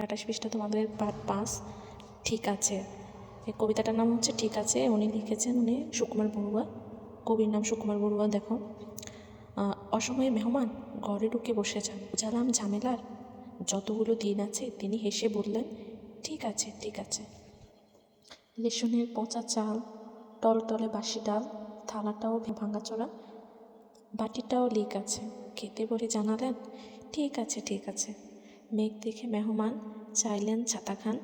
28 পৃষ্ঠা তোমাদের পার্ট 5 ঠিক আছে। এই কবিতাটার নাম হচ্ছে ঠিক আছে। উনি লিখেছেন সুকুমার বড়ুয়া, কবির নাম সুকুমার বড়ুয়া। দেখো, অসময়ে মেহমান ঘরে ঢুকে বসে যান, বুঝালাম ঝামেলার যতগুলো দিন আছে। তিনি হেসে বললেন ঠিক আছে ঠিক আছে। রেশনের পচা চাল, টলটলে বাসি ডাল, থালাটাও ভাঙাচোরা, বাটিটাও লিক আছে। খেতে বলে জানালেন ঠিক আছে ঠিক আছে। মেঘ দেখে মেহমান চাইলেন ছাতা খান,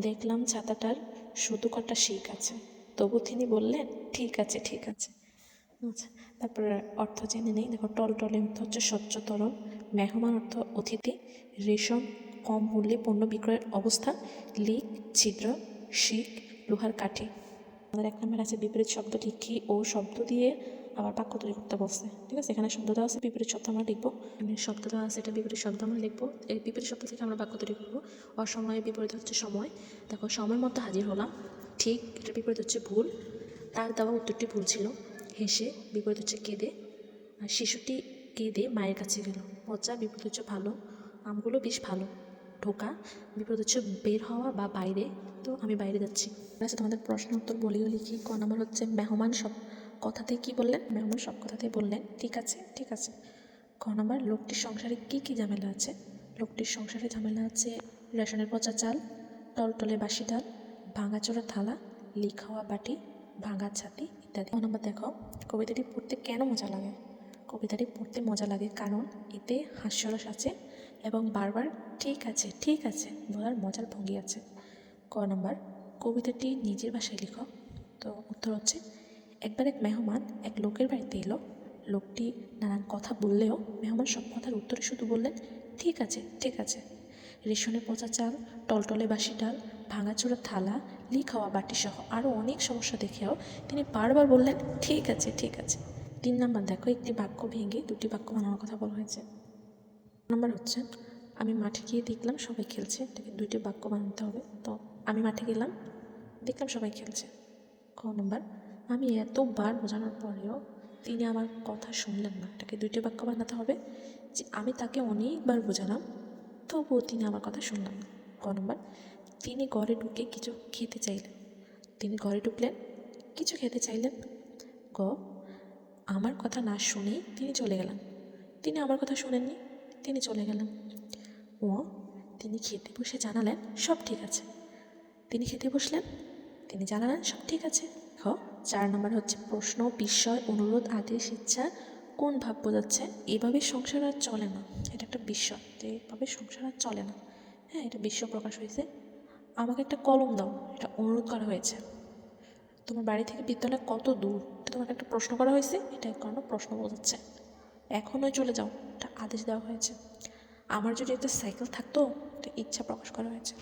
দেখলাম ছাতাটার শুধু কটা শিক আছে, তবু তিনি বললেন ঠিক আছে ঠিক আছে। আচ্ছা, তারপরে অর্থ জেনে নেই। দেখো, টলটলে অর্থ হচ্ছে স্বচ্ছ তরল, মেহমান অর্থ অতিথি, রেশম কম মূল্যে পণ্য বিক্রয়ের অবস্থা, লিক ছিদ্র, শিক লোহার কাঠি। আমাদের 1 নম্বর আছে বিপরীত শব্দ লিখি ও শব্দ দিয়ে আবার বাক্য তৈরি করতে বলছে। ঠিক আছে, এখানে শব্দ দেওয়া আছে, বিপরীত শব্দ আমরা লিখবো। শব্দ দেওয়া আছে, এটা বিপরীত শব্দ আমরা লিখবো। এই বিপরীত শব্দ থেকে আমরা বাক্য তৈরি করবো। অসময়ে বিপরীত হচ্ছে সময়। দেখো, সময়ের মতো হাজির হলাম, ঠিক, এটার বিপরীত হচ্ছে ভুল। তার দেওয়া উত্তরটি ভুল ছিল। হেসে বিপরীত হচ্ছে কেঁদে। আর শিশুটি কেঁদে মায়ের কাছে গেল। পচা বিপরীত হচ্ছে ভালো, আমগুলো বেশ ভালো। ঢোকা বিপরীত হচ্ছে বের হওয়া বা বাইরে, তো আমি বাইরে যাচ্ছি। আচ্ছা, তোমাদের প্রশ্ন উত্তর বলিও লিখি। ক নম্বর হচ্ছে মেহমান সব কথাতেই কি বললেন? মেহমান সব কথাতেই বললেন ঠিক আছে ঠিক আছে। ক নম্বর লোকটির সংসারে কি কি ঝামেলা আছে? লোকটির সংসারে ঝামেলা আছে রেশনের পচা চাল, টলটলে বাসি ডাল, ভাঙাচোরা থালা, লিক হওয়া বাটি, ভাঙা ছাতি ইত্যাদি। ক নম্বর দেখো, কবিতাটি পড়তে কেন মজা লাগে? কবিতাটি পড়তে মজা লাগে কারণ এতে হাস্যরস আছে এবং বারবার ঠিক আছে বলার মজার ভঙ্গি আছে। ক নম্বর, কবিতাটি নিজের ভাষায় লিখো। তো উত্তর হচ্ছে, একবার এক মেহমান এক লোকের বাড়িতে এলো। লোকটি নানান কথা বললেও মেহমান সব কথার উত্তরে শুধু বললেন ঠিক আছে ঠিক আছে। রেশনের পচা চাল, টলটলে বাসি ডাল, ভাঙাচোরা থালা, লিক হওয়া বাটি সহ আরও অনেক সমস্যা দেখেও তিনি বারবার বললেন ঠিক আছে ঠিক আছে। 3 নম্বর দেখো, একটি বাক্য ভেঙে দুটি বাক্য বানানোর কথা বলা হয়েছে। নম্বর হচ্ছে, আমি মাঠে গিয়ে দেখলাম সবাই খেলছে। এটাকে 2টি বাক্য বানাতে হবে। তো আমি মাঠে গেলাম, দেখলাম সবাই খেলছে। খ নম্বর, আমি এতবার বোঝানোর পরেও তিনি আমার কথা শুনলেন না। এটাকে 2টি বাক্য বানাতে হবে, যে আমি তাকে অনেকবার বোঝালাম তবুও তিনি আমার কথা শুনলেন না। ক নম্বর, তিনি ঘরে ঢুকে কিছু খেতে চাইলেন। তিনি ঘরে ঢুকলেন, কিছু খেতে চাইলেন। গ, আমার কথা না শুনেই তিনি চলে গেলেন। তিনি আমার কথা শুনেননি, তিনি চলে গেলেন। ও, তিনি খেতে বসে জানালেন সব ঠিক আছে। তিনি খেতে বসলেন, তিনি জানালেন সব ঠিক আছে। খ, 4 নম্বর হচ্ছে প্রশ্ন, বিস্ময়, অনুরোধ, আদেশ, ইচ্ছা কোন ভাব বোঝাচ্ছে? এভাবে সংসার আর চলে না। এটা একটা বিস্ময়, যে এভাবে সংসার আর চলে না। হ্যাঁ, এটা বিশ্ব প্রকাশ হয়েছে। আমাকে একটা কলম দাও, এটা অনুরোধ করা হয়েছে। তোমার বাড়ি থেকে বিদ্যালয় কত দূর, এটা তোমাকে একটা প্রশ্ন করা হয়েছে, এটা এক কারণে প্রশ্ন বোঝাচ্ছে। এখনই চলে যাও, এটা আদেশ দেওয়া হয়েছে। আমার যদি একটা সাইকেল থাকতো, এটা ইচ্ছা প্রকাশ করা হয়েছে।